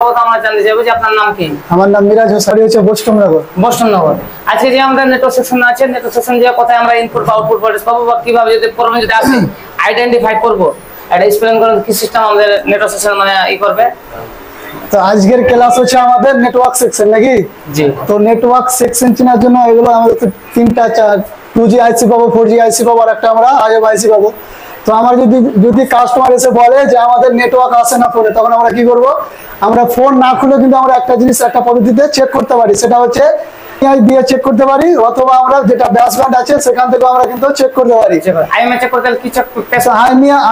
আমরা জানতে চাইবো যে আপনার নাম কি? আমার নাম মিরাজ হোসেন, হচ্ছে বোস্টননগর। বোস্টননগর। আজকে যে আমাদের নেটওয়ার্ক সেকশন আছে, নেটওয়ার্ক সেকশন যে কোথায় আমরা ইনপুট বা আউটপুট ভোল্টেজ পাবো বা কিভাবে যদি প্রবলেম যদি আসে আইডেন্টিফাই করব, এটা এক্সপ্লেইন করেন কি সিস্টেম আমাদের নেটওয়ার্ক সেকশন মানে করবে। তো আজকের ক্লাস হচ্ছে আমাদের নেটওয়ার্ক সেকশন নাকি? জি। তো নেটওয়ার্ক সেকশন চেনার জন্য এগুলো আমাদের তিনটা 2G আইসি পাবো, 4G আইসি পাবো, আর একটা আমরা IF আইসি পাবো। তো আমার যদি কাস্টমার এসে বলে যে আমাদের নেটওয়ার্ক আসে না ফোনে, তখন আমরা কি করব? আমরা ফোন না খুলে কিন্তু আমরা একটা জিনিস একটা পদ্ধতিতে চেক করতে পারি, সেটা হচ্ছে দিয়ে চেক করতে পারি, অথবা আমরা যেটা ব্যাসব্যান্ড আছে সেখান থেকে আমরা কিন্তু চেক করতে পারি। আইএমএ চেক করতে কি চেক করতে?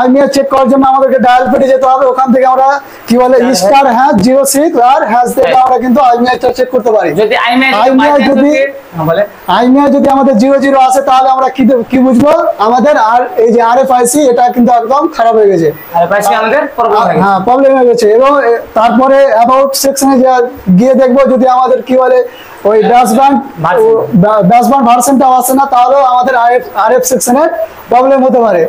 আইমিয়া চেক করার জন্য আমাদেরকে ডায়াল পেটে যেতে হবে, ওখান থেকে আমরা কি বলে স্টার হ্যাঁ 06 আর হ্যাশ থেকে আমরা কিন্তু আইমিয়াটা চেক করতে পারি। যদি আইমিয়া যদি আমাদের 00 আসে, তাহলে আমরা কি বুঝবো? আমাদের আর এই যে আরএফআইসি এটা কিন্তু একদম খারাপ হয়ে গেছে, আরএফআইসি আমাদের প্রবলেম হয়ে গেছে। হ্যাঁ প্রবলেম হয়ে গেছে। এবং তারপরে অ্যাবাউট সেকশনে গিয়ে দেখবো যদি আমাদের কি বলে ওই ব্যাসব্যান্ড ভার্সনটা আসে না, তাহলেও আমাদের আরএফ সেকশনে প্রবলেম হতে পারে।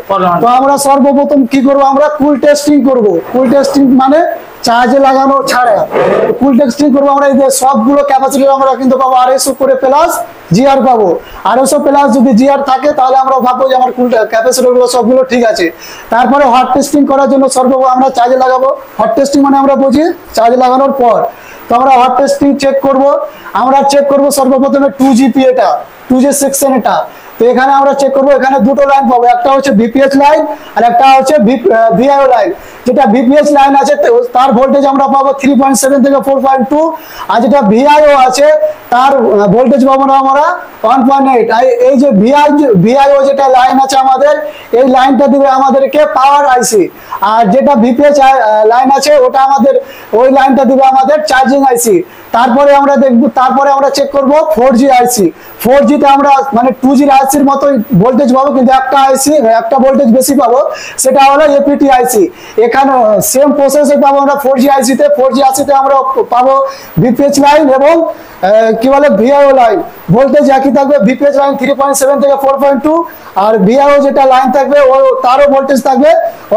তো আমরা সর্বপ্রথম কি করব? আমরা কুল টেস্টিং করব। কুল টেস্টিং মানে চার্জে লাগানো ছাড়া কুল টেস্টিং করব। আমরা এই যে সবগুলো ক্যাপাসিটর আমরা কিন্তু পাবো 250 করে প্লাস জিআর পাবো। 250 প্লাস যদি জিআর থাকে, তাহলে আমরা ভাববো যে আমার কুল ক্যাপাসিটর গুলো সবগুলো ঠিক আছে। তারপরে হট টেস্টিং করার জন্য সর্বপ্রথম আমরা চার্জে লাগাবো। হট টেস্টিং মানে আমরা বুঝি চার্জে লাগানোর পর। তো আমরা হট টেস্টিং চেক করব। আমরা চেক করব সর্বপ্রথমে 2GP এটা 2G সেকশন এটা। তো এখানে আমরা চেক করব, এখানে দুটো লাইন পাবো, একটা হচ্ছে ভিপিএইচ লাইন আর একটা হচ্ছে ভিআইও লাইন। যেটা ভিপিএইচ লাইন আছে তার ভোল্টেজ আমরা পাবো 3.7 থেকে 4.2, আর যেটা ভিআইও আছে তার ভোল্টেজ পাবো আমরা 1.8। এই যে ভিআইও যেটা লাইন আছে আমাদের, এই লাইনটা দিবে আমাদেরকে পাওয়ার আইসি, আর যেটা ভিপিএইচ লাইন আছে ওটা আমাদের ওই লাইনটা দিবে আমাদের চার্জিং আইসি। তারপরে আমরা দেখব, তারপরে আমরা চেক করব 4G আইসি। 4G তে আমরা মানে 2G আইসির মতোই ভোল্টেজ পাবো, কিন্তু একটা ভোল্টেজ বেশি পাবো, সেটা হলো এপিটি আইসি। এখানে সেম প্রসেসে পাবো আমরা 4G আইসি তে। 4G আইসি তে আমরা পাবো ভিপিএইচ লাইন এবং কি বলে ভিআইও লাইন। ভোল্টেজ একই থাকবে, ভিপিএইচ লাইন 3.7 থেকে 4.2, আর ভিআইও যেটা লাইন থাকবে তারও ভোল্টেজ থাকবে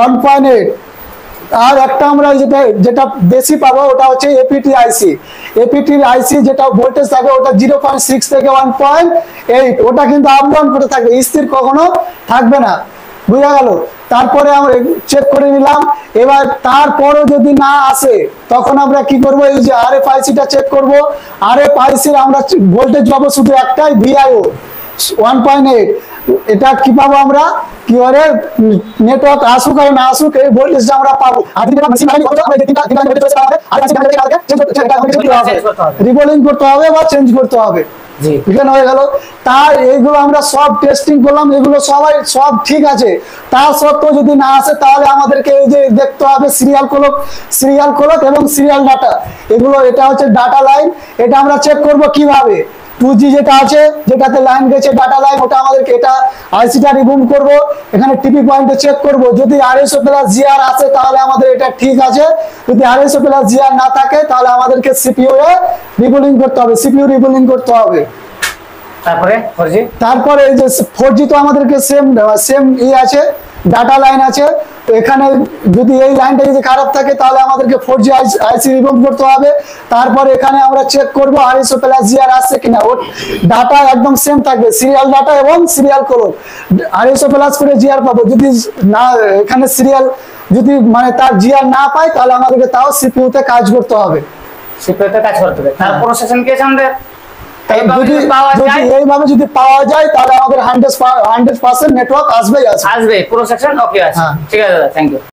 1.8। আর একটা আমরা যেটা বেশি পাবো ওটা হচ্ছে এপিটি আইসি। এপিটি আইসি যেটা ভোল্টেজ থাকবে ওটা 0.6 থেকে 1.8। ওটা কিন্তু আপ ডাউন করে থাকবে, স্থির কখনো থাকবে না, বুঝা গেল? তারপরে আমরা চেক করে নিলাম। এবার তারপরও যদি না আসে, তখন আমরা কি করব? এই যে আরএফআইসিটা চেক করব। আরএফআইসির আমরা ভোল্টেজ পাবো শুধু একটাই, ভিআইও 1.8। এটা কি পাবো আমরা? কি বলে নেটওয়ার্ক আসুক আর না আসুক, এই ভোল্টেজটা আমরা পাবো। আর রিবোলিং করতে হবে বা চেঞ্জ করতে হবে। হয়ে গেল। তার এইগুলো আমরা সব টেস্টিং করলাম, এগুলো সব ঠিক আছে। তার সত্ত্বেও যদি না আসে, তাহলে আমাদেরকে এই যে দেখতে হবে সিরিয়াল ক্লক এবং সিরিয়াল ডাটা। এগুলো এটা হচ্ছে ডাটা লাইন। এটা আমরা চেক করব কিভাবে? 2G যেটা আছে, যেটাতে লাইন গেছে ডাটা লাইন, ওটা আমাদেরকে এটা আইসিটা রিমুভ করব। এখানে টিপি পয়েন্টে চেক করব, যদি 250 প্লাস জিআর আসে তাহলে আমাদের এটা ঠিক আছে। যদি 250 প্লাস জিআর না থাকে, তাহলে আমাদেরকে সিপিইউ এ রিবোলিং করতে হবে, সিপিইউ রিবোলিং করতে হবে। তারপরে এই যে 4G তো আমাদেরকে সেম আছে, ডাটা লাইন আছে। তো এখানে যদি এই লাইনটা যদি খারাপ থাকে, তাহলে আমাদেরকে 4G আইসি রিমুভ করতে হবে। তারপর এখানে আমরা চেক করব 250 প্লাস জিআর আসছে কিনা। ওর ডাটা একদম সেম থাকবে, সিরিয়াল ডাটা এবং সিরিয়াল ক্লক। 250 প্লাস করে জিআর পাবো। যদি না এখানে সিরিয়াল যদি মানে তার জিআর না পায়, তাহলে আমাদেরকে তাও সিপিইউ তে কাজ করতে হবে। তার প্রসেসিং কি আছে আমাদের? এইভাবে যদি পাওয়া যায়, তাহলে আমাদের 100% নেটওয়ার্ক আসবে পুরো সেকশন ওকে আছে। ঠিক আছে দাদা, থ্যাংক ইউ।